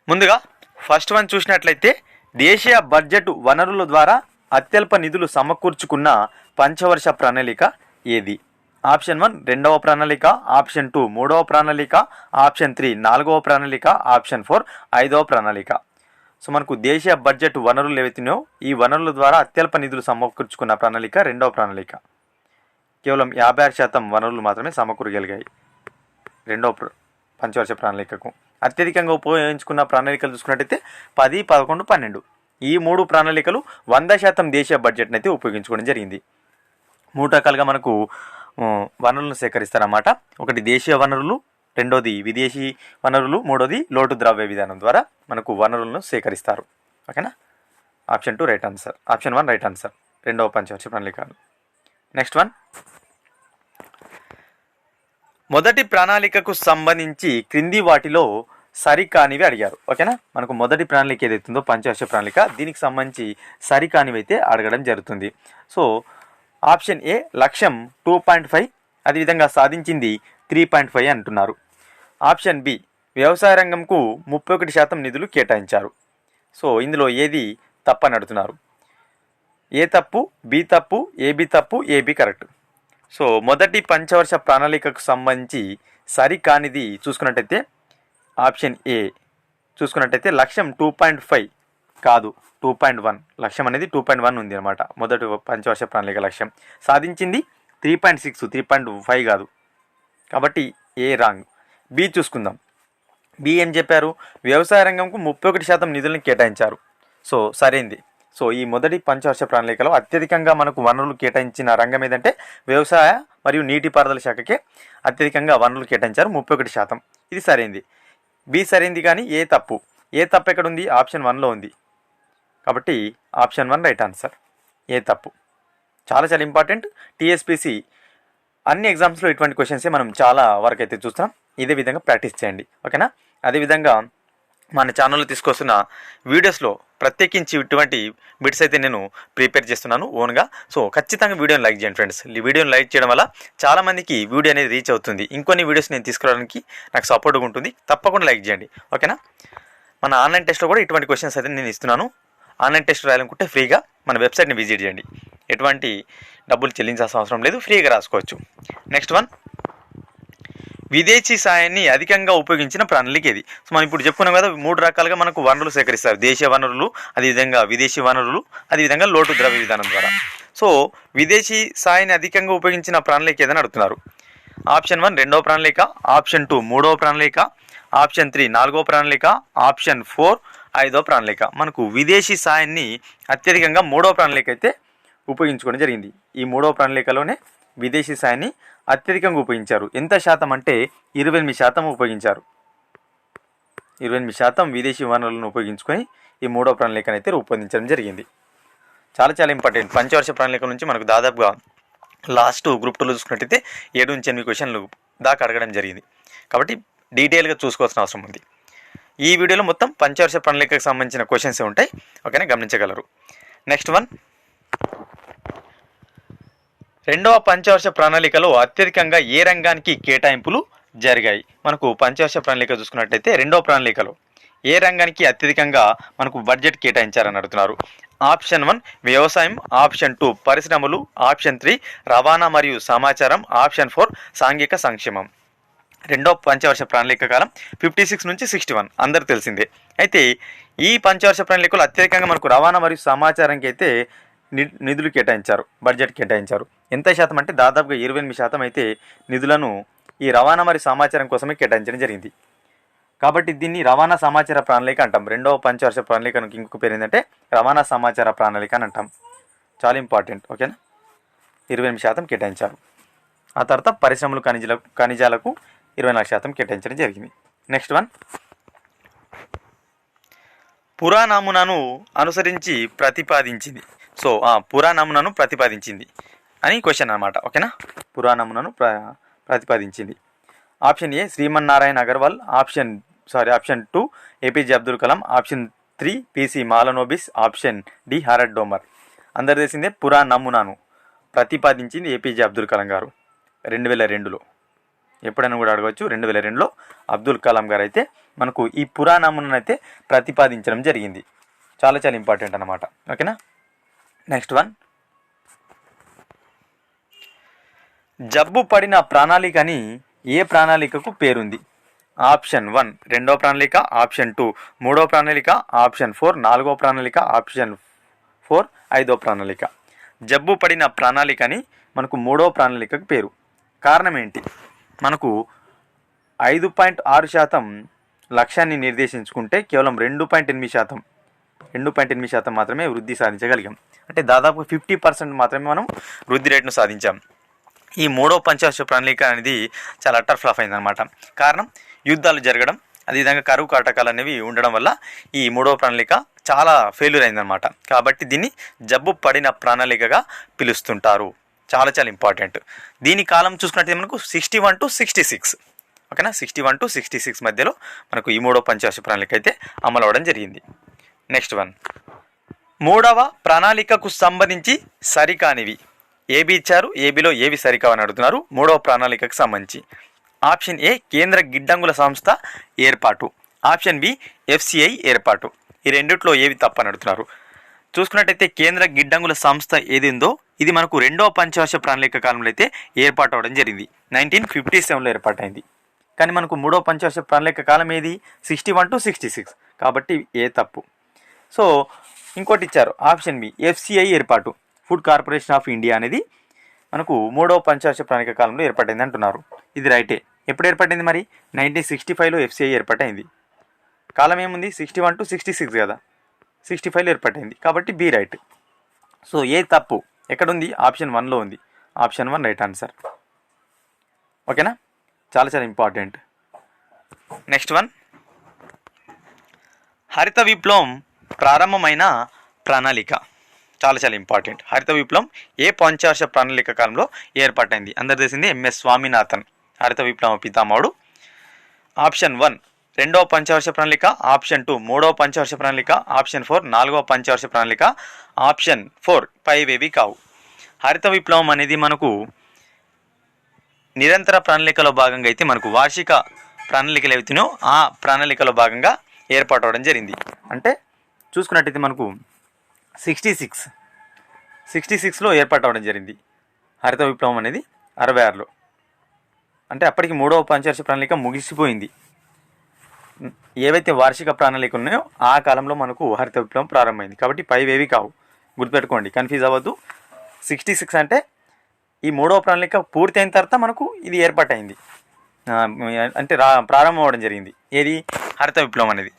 ముందుగా first one చూసినట్లయితే దేశీయ బడ్జెట్ వనరుల ద్వారా అత్యల్ప నిధులు సమకూర్చుకున్న పంచవర్ష ప్రణాళిక ఏది? ఆప్షన్ 1 రెండవ ప్రణాళిక, ఆప్షన్ 2 మూడవ ప్రణాళిక, ఆప్షన్ 3 నాలుగవ ప్రణాళిక, ఆప్షన్ 4 ఐదవ ప్రణాళిక. సో మనకు దేశీయ బడ్జెట్ వనరులు ఏవైతున్నాయో ఈ వనరుల ద్వారా అత్యల్ప నిధులు సమకూర్చుకున్న ప్రణాళిక రెండవ ప్రణాళిక. కేవలం 56% వనరులు మాత్రమే సమకూరగలిగాయి రెండవ పంచవర్ష ప్రణాళికకు. అత్యధికంగా ఉపయోగించుకున్న ప్రణాళికలు చూసుకున్నట్టయితే 10, 11, 12 ఈ 3 ప్రణాళికలు 100% దేశీయ బడ్జెట్ని అయితే ఉపయోగించుకోవడం జరిగింది. 3 రకాలుగా మనకు వనరులను సేకరిస్తారన్నమాట. ఒకటి దేశీయ వనరులు, రెండోది విదేశీ వనరులు, మూడోది లోటు ద్రవ్య విధానం ద్వారా మనకు వనరులను సేకరిస్తారు. ఓకేనా? Option 2 right answer, option 1 right answer రెండవ పంచవర్ష ప్రణాళిక. నెక్స్ట్ వన్, మొదటి ప్రణాళికకు సంబంధించి క్రింది వాటిలో సరికానివి అడిగారు. ఓకేనా? మనకు మొదటి ప్రణాళిక ఏదైతుందో పంచవర్ష ప్రణాళిక, దీనికి సంబంధించి సరికానివి అయితే అడగడం జరుగుతుంది. సో ఆప్షన్ ఏ లక్ష్యం 2.5, అదేవిధంగా సాధించింది 3.5 అంటున్నారు. ఆప్షన్ బి వ్యవసాయ రంగంకు 31% నిధులు కేటాయించారు. సో ఇందులో ఏది తప్పని అడుగుతున్నారు. ఏ తప్పు, బి తప్పు, ఏబి తప్పు, ఏబి కరెక్ట్. సో మొదటి పంచవర్ష ప్రణాళికకు సంబంధించి సరికానిది చూసుకున్నట్టయితే ఆప్షన్ ఏ చూసుకున్నట్టయితే లక్ష్యం 2.5 కాదు, 2.1. లక్ష్యం అనేది 2.1 ఉంది అనమాట మొదటి పంచవర్ష ప్రణాళిక లక్ష్యం. సాధించింది 3.6, 3.5 కాదు, కాబట్టి ఏ రాంగ్. బి చూసుకుందాం. బి ఏం చెప్పారు? వ్యవసాయ రంగంకు 31% నిధులను కేటాయించారు. సో సరైంది. సో ఈ మొదటి పంచవర్ష ప్రణాళికలో అత్యధికంగా మనకు వనరులు కేటాయించిన రంగం ఏదంటే వ్యవసాయ మరియు నీటిపారుదల శాఖకే అత్యధికంగా వనరులు కేటాయించారు, 31%. ఇది సరైంది. బి సరైంది, కానీ ఏ తప్పు. ఏ తప్పు ఎక్కడ ఉంది? ఆప్షన్ 1లో ఉంది. కాబట్టి ఆప్షన్ 1 రైట్ ఆన్సర్. ఏ తప్పు. చాలా చాలా ఇంపార్టెంట్. టీఎస్పీసీ అన్ని ఎగ్జామ్స్లో ఇటువంటి క్వశ్చన్సే మనం చాలా వరకు అయితే చూస్తున్నాం. ఇదే విధంగా ప్రాక్టీస్ చేయండి. ఓకేనా? అదేవిధంగా మన ఛానల్లో తీసుకొస్తున్న వీడియోస్లో ప్రత్యేకించి ఇటువంటి బిట్స్ అయితే నేను ప్రిపేర్ చేస్తున్నాను ఓన్గా. సో ఖచ్చితంగా వీడియోని లైక్ చేయండి ఫ్రెండ్స్. ఈ వీడియోని లైక్ చేయడం వల్ల చాలామందికి వీడియో అనేది రీచ్ అవుతుంది. ఇంకొన్ని వీడియోస్ నేను తీసుకురావడానికి నాకు సపోర్ట్గా ఉంటుంది. తప్పకుండా లైక్ చేయండి. ఓకేనా? మన ఆన్లైన్ టెస్ట్లో కూడా ఇటువంటి క్వశ్చన్స్ అయితే నేను ఇస్తున్నాను. ఆన్లైన్ టెస్ట్ రాయాలనుకుంటే ఫ్రీగా మన వెబ్సైట్ని విజిట్ చేయండి. ఎటువంటి డబ్బులు చెల్లించాల్సిన అవసరం లేదు, ఫ్రీగా రాసుకోవచ్చు. నెక్స్ట్ వన్, విదేశీ సాయాన్ని అధికంగా ఉపయోగించిన ప్రణాళిక ఏది? సో మనం ఇప్పుడు చెప్పుకున్నాం కదా, 3 రకాలుగా మనకు వనరులు సేకరిస్తారు. దేశీయ వనరులు, అదేవిధంగా విదేశీ వనరులు, అదేవిధంగా లోటు ద్రవ్య విధానం ద్వారా. సో విదేశీ సాయాన్ని అధికంగా ఉపయోగించిన ప్రణాళిక ఏదని అడుగుతున్నారు. ఆప్షన్ 1 రెండవ ప్రణాళిక, ఆప్షన్ 2 మూడవ ప్రణాళిక, ఆప్షన్ 3 నాలుగవ ప్రణాళిక, ఆప్షన్ 4 ఐదవ ప్రణాళిక. మనకు విదేశీ సాయాన్ని అత్యధికంగా 3వ ప్రణాళిక అయితే ఉపయోగించుకోవడం జరిగింది. ఈ 3వ ప్రణాళికలోనే విదేశీ సాయాన్ని అత్యధికంగా ఉపయోగించారు. ఎంత శాతం అంటే 28% ఉపయోగించారు. 28% విదేశీ వనరులను ఉపయోగించుకొని ఈ 3వ ప్రణాళికను అయితే రూపొందించడం జరిగింది. చాలా చాలా ఇంపార్టెంట్. పంచవర్ష ప్రణాళిక నుంచి మనకు దాదాపుగా లాస్ట్ గ్రూప్ 2లో చూసుకున్నట్టయితే 7 నుంచి 8 క్వశ్చన్లు దాకా అడగడం జరిగింది. కాబట్టి డీటెయిల్గా చూసుకోవాల్సిన అవసరం ఉంది. ఈ వీడియోలో మొత్తం పంచవర్ష ప్రణాళికకు సంబంధించిన క్వశ్చన్స్ ఉంటాయి. ఓకేనా? గమనించగలరు. నెక్స్ట్ వన్, రెండవ పంచవర్ష ప్రణాళికలో అత్యధికంగా ఏ రంగానికి కేటాయింపులు జరిగాయి? మనకు పంచవర్ష ప్రణాళిక చూసుకున్నట్లయితే రెండవ ప్రణాళికలో ఏ రంగానికి అత్యధికంగా మనకు బడ్జెట్ కేటాయించారని అడుగుతున్నారు. ఆప్షన్ 1 వ్యవసాయం, ఆప్షన్ 2 పరిశ్రమలు, ఆప్షన్ 3 రవాణా మరియు సమాచారం, ఆప్షన్ 4 సాంఘిక సంక్షేమం. రెండో పంచవర్ష ప్రణాళిక కాలం 56 నుంచి 61 అందరు తెలిసిందే. అయితే ఈ పంచవర్ష ప్రణాళికలో అత్యధికంగా మనకు రవాణా మరియు సమాచారానికి అయితే నిధులు కేటాయించారు, బడ్జెట్ కేటాయించారు. ఎంత శాతం అంటే దాదాపుగా 28% అయితే నిధులను ఈ రవాణా మరియు సమాచారం కోసమే కేటాయించడం జరిగింది. కాబట్టి దీన్ని రవాణా సమాచార ప్రణాళిక అంటాం. రెండవ పంచవర్ష ప్రణాళికకి ఇంకొక పేరు ఏంటంటే రవాణా సమాచార ప్రణాళిక అని అంటాం. చాలా ఇంపార్టెంట్. ఓకేనా? 28% కేటాయించారు. ఆ తర్వాత పరిశ్రమలు, ఖనిజాలకు 24% కేటాయించడం జరిగింది. నెక్స్ట్ వన్, పురాణమునను అనుసరించి ప్రతిపాదించింది. సో పురాణమునను ప్రతిపాదించింది అని క్వశ్చన్ అనమాట. ఓకేనా? పురాణమునను ప్రతిపాదించింది. Option A Shriman Narayan Agarwal, option 2 APJ Abdul Kalam, option 3 PC Mahalanobis, option D Harrod Domar. అందరు తెలిసిందే పురాణమునను ప్రతిపాదించింది ఏపీజే అబ్దుల్ కలాం గారు 2002లో. ఎప్పుడైనా కూడా అడగవచ్చు. 2002లో అబ్దుల్ కలాం గారు అయితే మనకు ఈ పురాణమును అయితే ప్రతిపాదించడం జరిగింది. చాలా చాలా ఇంపార్టెంట్ అన్నమాట. ఓకేనా. నెక్స్ట్ వన్, జబ్బు పడిన ప్రణాళికని ఏ ప్రణాళికకు పేరుంది? ఆప్షన్ 1 రెండో ప్రణాళిక, ఆప్షన్ 2 మూడో ప్రణాళిక, ఆప్షన్ 4 నాలుగో ప్రణాళిక, ఆప్షన్ 4 ఐదో ప్రణాళిక. జబ్బు పడిన ప్రణాళికని మనకు మూడో ప్రణాళికకు పేరు. కారణం ఏంటి? మనకు 5.6% లక్ష్యాన్ని నిర్దేశించుకుంటే కేవలం 2.8% మాత్రమే వృద్ధి సాధించగలిగాం. అంటే దాదాపు 50% మాత్రమే మనం వృద్ధి రేటును సాధించాం. ఈ మూడో పంచవర్ష ప్రణాళిక అనేది చాలా అటర్ ఫ్లాప్ అయిందనమాట. కారణం యుద్ధాలు జరగడం, అదేవిధంగా కరువు కాటకాలు అనేవి ఉండడం వల్ల ఈ మూడో ప్రణాళిక చాలా ఫెయిల్యూర్ అయిందనమాట. కాబట్టి దీన్ని జబ్బు పడిన ప్రణాళికగా పిలుస్తుంటారు. చాలా చాలా ఇంపార్టెంట్. దీని కాలం చూసుకున్నట్లయితే మనకు 61 to 66. ఓకేనా. 61 to 66 మధ్యలో మనకు ఈ మూడో పంచవర్ష ప్రణాళిక అయితే అమలు అవ్వడం జరిగింది. నెక్స్ట్ వన్, మూడవ ప్రణాళికకు సంబంధించి సరికానివి. ఏబి ఇచ్చారు, ఏబిలో ఏవి సరికావని అడుగుతున్నారు మూడవ ప్రణాళికకు సంబంధించి. ఆప్షన్ ఏ కేంద్ర గిడ్డంగుల సంస్థ ఏర్పాటు, ఆప్షన్ బి ఎఫ్సిఐ ఏర్పాటు. ఈ రెండిట్లో ఏవి తప్పని అడుగుతున్నారు. చూసుకున్నట్టయితే కేంద్ర గిడ్డంగుల సంస్థ ఏది ఉందో ఇది మనకు రెండవ పంచవర్ష ప్రణాళిక కాలంలో అయితే ఏర్పాటు అవడం జరిగింది. 1957లో ఏర్పాటైంది. కానీ మనకు మూడవ పంచవర్ష ప్రణాళిక కాలం ఏది? 61 to 66. కాబట్టి ఏ తప్పు. సో ఇంకోటి ఇచ్చారు ఆప్షన్ బి ఎఫ్సిఐ ఏర్పాటు, ఫుడ్ కార్పొరేషన్ ఆఫ్ ఇండియా అనేది మనకు మూడవ పంచవర్ష ప్రణాళిక కాలంలో ఏర్పాటైంది అంటున్నారు. ఇది రైటే. ఎప్పుడు ఏర్పడింది మరి? 1965లో ఎఫ్సిఐ ఏర్పాటైంది. కాలం ఏముంది? 61 to 66 కదా. 65లో ఏర్పాటైంది. కాబట్టి బి రైట్. సో ఏ తప్పు ఎక్కడుంది? ఆప్షన్ 1లో ఉంది. Option 1 right answer. ఓకేనా. చాలా చాలా ఇంపార్టెంట్. నెక్స్ట్ వన్, హరిత విప్లవం ప్రారంభమైన ప్రణాళిక. చాలా చాలా ఇంపార్టెంట్. హరిత విప్లవం ఏ పంచవర్ష ప్రణాళిక కాలంలో ఏర్పాటైంది? అందరు తెలిసింది ఎంఎస్ స్వామినాథన్ హరిత విప్లవ పితామహుడు. ఆప్షన్ 1 రెండవ పంచవర్ష ప్రణాళిక, ఆప్షన్ 2 మూడవ పంచవర్ష ప్రణాళిక, ఆప్షన్ 4 నాలుగవ పంచవర్ష ప్రణాళిక, ఆప్షన్ 4 పైవేవి కావు. హరిత విప్లవం అనేది మనకు నిరంతర ప్రణాళికలో భాగంగా అయితే మనకు వార్షిక ప్రణాళికలు ఏవైతున్నాయో ఆ ప్రణాళికలో భాగంగా ఏర్పాటు అవడం జరిగింది. అంటే చూసుకున్నట్టయితే మనకు 66లో ఏర్పాటు అవడం జరిగింది హరిత విప్లవం అనేది 66లో. అంటే అప్పటికి మూడవ పంచవర్ష ప్రణాళిక ముగిసిపోయింది. ఏవైతే వార్షిక ప్రణాళిక ఉన్నాయో ఆ కాలంలో మనకు హరిత విప్లవం ప్రారంభమైంది. కాబట్టి పైవేవి కావు. గుర్తుపెట్టుకోండి, కన్ఫ్యూజ్ అవ్వద్దు. 66 అంటే ఈ మూడవ ప్రణాళిక పూర్తయిన తర్వాత మనకు ఇది ఏర్పాటైంది, అంటే ప్రారంభం అవ్వడం జరిగింది. ఏది? హరిత విప్లవం అనేది.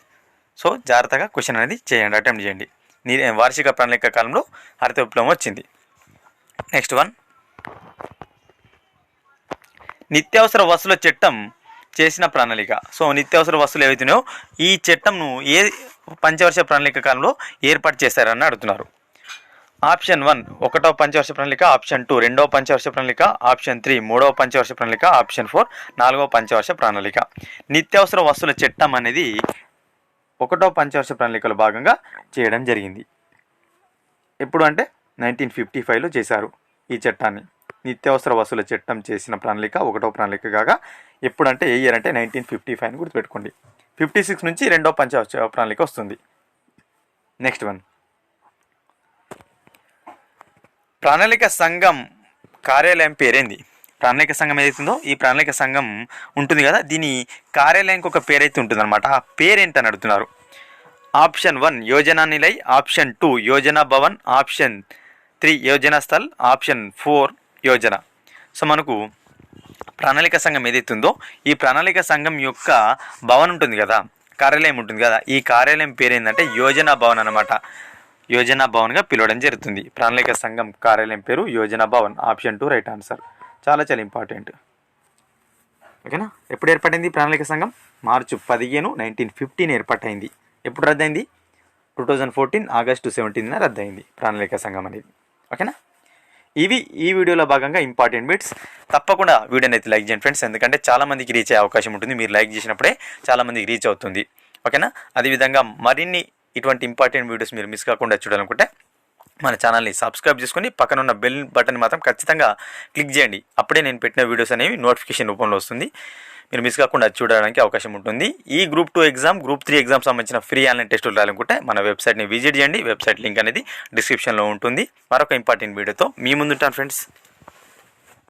సో జాగ్రత్తగా క్వశ్చన్ అనేది చేయండి, అటెంప్ట్ చేయండి. వార్షిక ప్రణాళిక కాలంలో హరిత విప్లవం వచ్చింది. నెక్స్ట్ వన్, నిత్యావసర వస్తువుల చట్టం చేసిన ప్రణాళిక. సో నిత్యావసర వస్తువులు ఏవైతున్నాయో ఈ చట్టంను ఏ పంచవర్ష ప్రణాళిక కాలంలో ఏర్పాటు చేశారని అడుగుతున్నారు. ఆప్షన్ 1 ఒకటవ పంచవర్ష ప్రణాళిక, ఆప్షన్ 2 రెండవ పంచవర్ష ప్రణాళిక, ఆప్షన్ 3 మూడవ పంచవర్ష ప్రణాళిక, ఆప్షన్ 4 నాలుగవ పంచవర్ష ప్రణాళిక. నిత్యావసర వస్తువుల చట్టం అనేది ఒకటవ పంచవర్ష ప్రణాళికలో భాగంగా చేయడం జరిగింది. ఎప్పుడు అంటే 1955లో చేశారు ఈ చట్టాన్ని. నిత్యావసర వస్తువుల చట్టం చేసిన ప్రణాళిక ఒకటవ ప్రణాళిక కాగా ఎప్పుడంటే ఏ ఇయర్ అంటే 1955 అని గుర్తుపెట్టుకోండి. 56 నుంచి రెండవ పంచవర్ష ప్రణాళిక వస్తుంది. నెక్స్ట్ వన్, ప్రణాళిక సంఘం కార్యాలయం పేరేంది? ప్రణాళిక సంఘం ఏదైతుందో ఈ ప్రణాళిక సంఘం ఉంటుంది కదా, దీని కార్యాలయానికి ఒక పేరైతే ఉంటుంది అనమాట. ఆ పేరేంటని అడుగుతున్నారు. Option 1 Yojana Nilay, option 2 Yojana Bhavan, option 3 Yojana Sthal, option 4 Yojana. So మనకు ప్రణాళిక సంఘం ఏదైతుందో ఈ ప్రణాళిక సంఘం యొక్క భవన్ ఉంటుంది కదా, కార్యాలయం ఉంటుంది కదా, ఈ కార్యాలయం పేరేందంటే యోజనా భవన్ అనమాట. యోజనా భవన్గా పిలవడం జరుగుతుంది. ప్రణాళిక సంఘం కార్యాలయం పేరు Yojana Bhavan. Option 2 right answer. చాలా చాలా ఇంపార్టెంట్. ఓకేనా. ఎప్పుడు ఏర్పడింది ప్రణాళిక సంఘం? మార్చి 15, 1915 ఏర్పాటైంది. ఎప్పుడు రద్దయింది? 2014 ఆగస్టు 17న రద్దయింది ప్రణాళిక సంఘం అనేది. ఓకేనా. ఇవి ఈ వీడియోలో భాగంగా ఇంపార్టెంట్ బిట్స్. తప్పకుండా వీడియోని అయితే లైక్ చేయండి ఫ్రెండ్స్, ఎందుకంటే చాలామందికి రీచ్ అయ్యే అవకాశం ఉంటుంది. మీరు లైక్ చేసినప్పుడే చాలామందికి రీచ్ అవుతుంది. ఓకేనా. అదేవిధంగా మరిన్ని ఇటువంటి ఇంపార్టెంట్ వీడియోస్ మీరు మిస్ కాకుండా చూడాలనుకుంటే మన ఛానల్ని సబ్స్క్రైబ్ చేసుకొని పక్కన ఉన్న బెల్ బటన్ మాత్రం ఖచ్చితంగా క్లిక్ చేయండి. అప్పుడే నేను పెట్టిన వీడియోస్ అనేవి నోటిఫికేషన్ రూపంలో వస్తుంది. మీరు మిస్ కాకుండా అది చూడడానికి అవకాశం ఉంటుంది. ఈ గ్రూప్ 2 ఎగ్జామ్, గ్రూప్ 3 ఎగ్జామ్ సంబంధించిన ఫ్రీ ఆన్లైన్ టెస్టులు రాయాలనుకుంటే మన వెబ్సైట్ని విజిట్ చేయండి. వెబ్సైట్ లింక్ అనేది డిస్క్రిప్షన్లో ఉంటుంది. మరొక ఇంపార్టెంట్ వీడియోతో మీ ముందుంటాను ఫ్రెండ్స్.